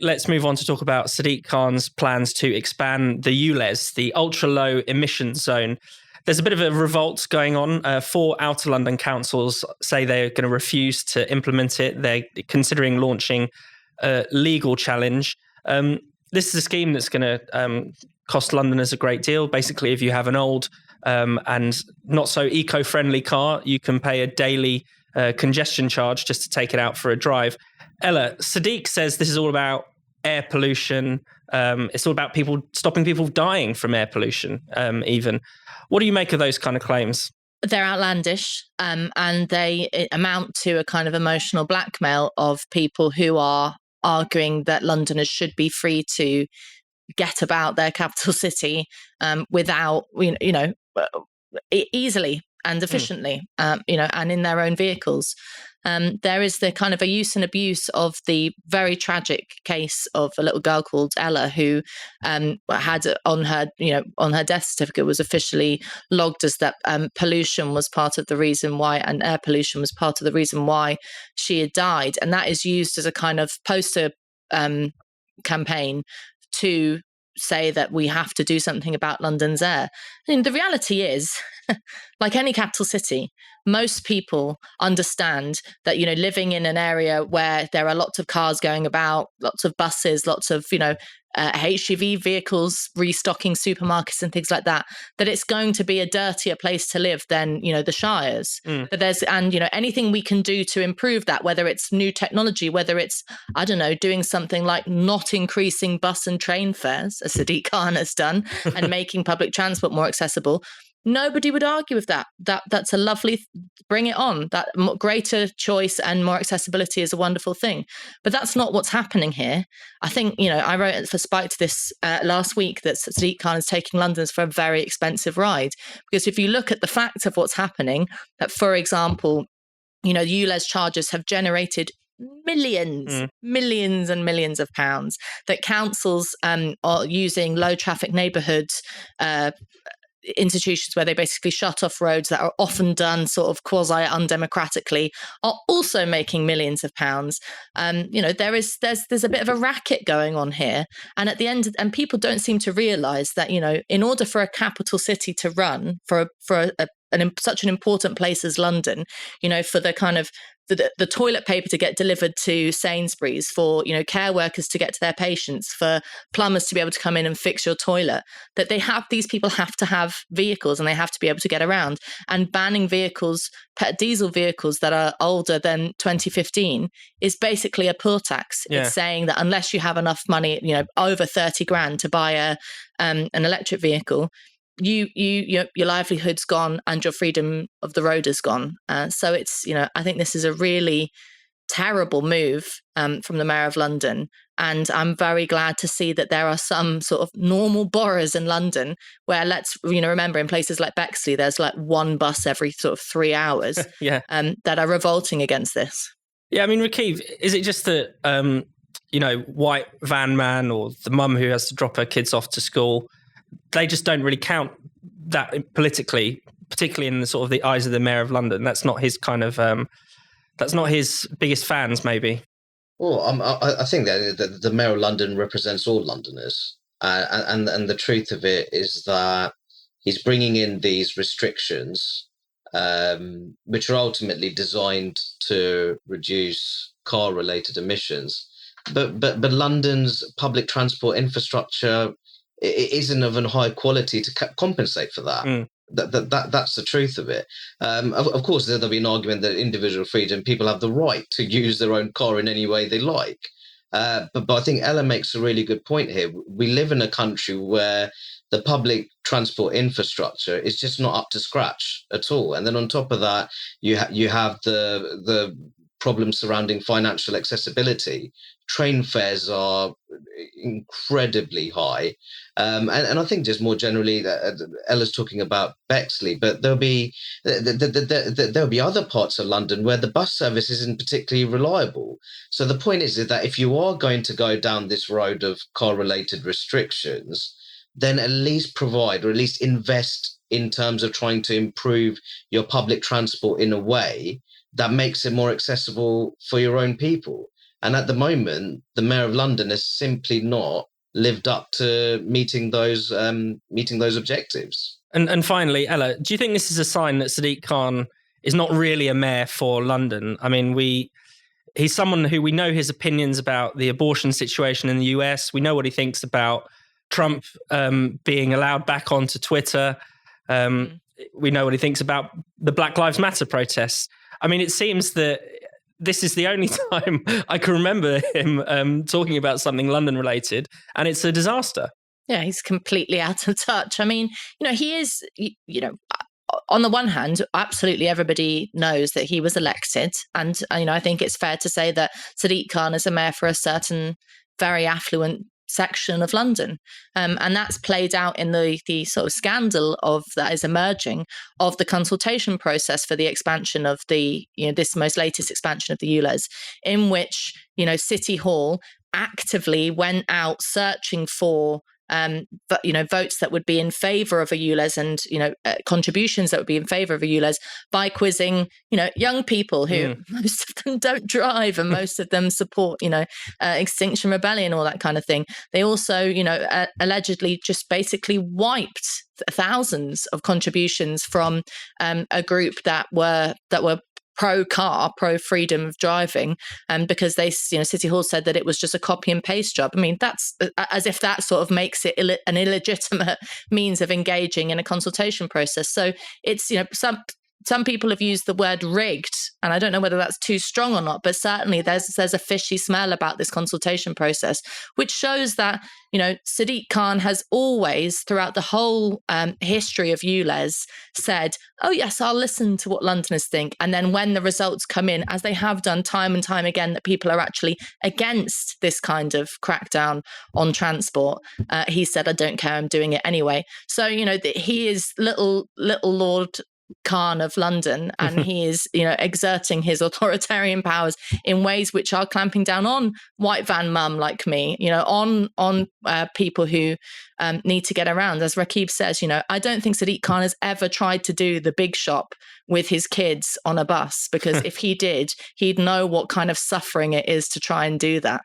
let's move on to talk about Sadiq Khan's plans to expand the ULEZ, the ultra-low emissions zone. There's a bit of a revolt going on. 4 outer London councils say they're going to refuse to implement it. They're considering launching a legal challenge. This is a scheme that's going to cost Londoners a great deal. Basically, if you have an old and not so eco-friendly car, you can pay a daily congestion charge just to take it out for a drive. Ella, Sadiq says this is all about air pollution. It's all about stopping people dying from air pollution, even. What do you make of those kind of claims? They're outlandish, and they amount to a kind of emotional blackmail of people who are arguing that Londoners should be free to get about their capital city without, easily and efficiently, and in their own vehicles. There is the kind of a use and abuse of the very tragic case of a little girl called Ella, who had on her death certificate was officially logged as that pollution was part of the reason why, and air pollution was part of the reason why she had died. And that is used as a kind of poster campaign to say that we have to do something about London's air. I mean, the reality is, like any capital city, most people understand that, living in an area where there are lots of cars going about, lots of buses, lots of, HGV vehicles restocking supermarkets and things like that, that it's going to be a dirtier place to live than, the Shires. But anything we can do to improve that, whether it's new technology, whether it's, doing something like not increasing bus and train fares, as Sadiq Khan has done, and making public transport more accessible, nobody would argue with that. That's a lovely, bring it on. That greater choice and more accessibility is a wonderful thing. But that's not what's happening here. I think, I wrote for Spiked this last week that Sadiq Khan is taking Londoners for a very expensive ride. Because if you look at the facts of what's happening, that, for example, the ULEZ charges have generated millions and millions of pounds, that councils are using low traffic neighbourhoods institutions where they basically shut off roads that are often done sort of quasi undemocratically, are also making millions of pounds. There's a bit of a racket going on here, and at the end, and people don't seem to realise that in order for a capital city to run, for such an important place as London, for the kind of the toilet paper to get delivered to Sainsbury's, for care workers to get to their patients, for plumbers to be able to come in and fix your toilet, that these people have to have vehicles and they have to be able to get around. And banning diesel vehicles that are older than 2015 is basically a poor tax. Yeah. It's saying that unless you have enough money, over 30 grand to buy an electric vehicle, your livelihood's gone and your freedom of the road is gone. So it's, I think this is a really terrible move from the Mayor of London. And I'm very glad to see that there are some sort of normal boroughs in London where, let's remember, in places like Bexley, there's like one bus every sort of 3 hours that are revolting against this. Yeah, I mean, Rakib, is it just that, white van man or the mum who has to drop her kids off to school, they just don't really count that politically, particularly in the sort of the eyes of the Mayor of London? That's not his kind of, that's not his biggest fans, maybe. Well, I think that the Mayor of London represents all Londoners. And the truth of it is that he's bringing in these restrictions, which are ultimately designed to reduce car-related emissions. But London's public transport infrastructure, it isn't of a high quality to compensate for that. That's the truth of it. Of course, there'll be an argument that individual freedom, people have the right to use their own car in any way they like. But I think Ella makes a really good point here. We live in a country where the public transport infrastructure is just not up to scratch at all. And then on top of that, you have the problems surrounding financial accessibility. Train fares are incredibly high. And I think just more generally, Ella's talking about Bexley, but there'll be other parts of London where the bus service isn't particularly reliable. So the point is that if you are going to go down this road of car-related restrictions, then at least provide, or at least invest in terms of trying to improve your public transport in a way that makes it more accessible for your own people. And at the moment, the Mayor of London has simply not lived up to meeting those objectives. And finally, Ella, do you think this is a sign that Sadiq Khan is not really a mayor for London? I mean, he's someone who we know his opinions about the abortion situation in the US. We know what he thinks about Trump being allowed back onto Twitter. We know what he thinks about the Black Lives Matter protests. I mean, it seems that this is the only time I can remember him talking about something London related, and it's a disaster. Yeah, he's completely out of touch. I mean, he is, on the one hand, absolutely everybody knows that he was elected. And, I think it's fair to say that Sadiq Khan is a mayor for a certain very affluent section of London. And that's played out in the sort of scandal that is emerging of the consultation process for the expansion of this most latest expansion of the ULEZ, in which, City Hall actively went out searching for votes that would be in favour of a ULEZ and, contributions that would be in favour of a ULEZ by quizzing, young people who most of them don't drive and most of them support, Extinction Rebellion, all that kind of thing. They also, allegedly just basically wiped thousands of contributions from a group that were pro-car, pro-freedom of driving, because they, City Hall said that it was just a copy and paste job. I mean, that's as if that sort of makes it an illegitimate means of engaging in a consultation process. So it's, some people have used the word rigged, and I don't know whether that's too strong or not, but certainly there's a fishy smell about this consultation process, which shows that, Sadiq Khan has always, throughout the whole history of ULEZ, said, oh yes, I'll listen to what Londoners think. And then when the results come in, as they have done time and time again, that people are actually against this kind of crackdown on transport, he said, I don't care, I'm doing it anyway. So, he is little Lord Khan of London, and he is, exerting his authoritarian powers in ways which are clamping down on white van mum like me, on people who need to get around. As Rakib says, I don't think Sadiq Khan has ever tried to do the big shop with his kids on a bus, because if he did, he'd know what kind of suffering it is to try and do that.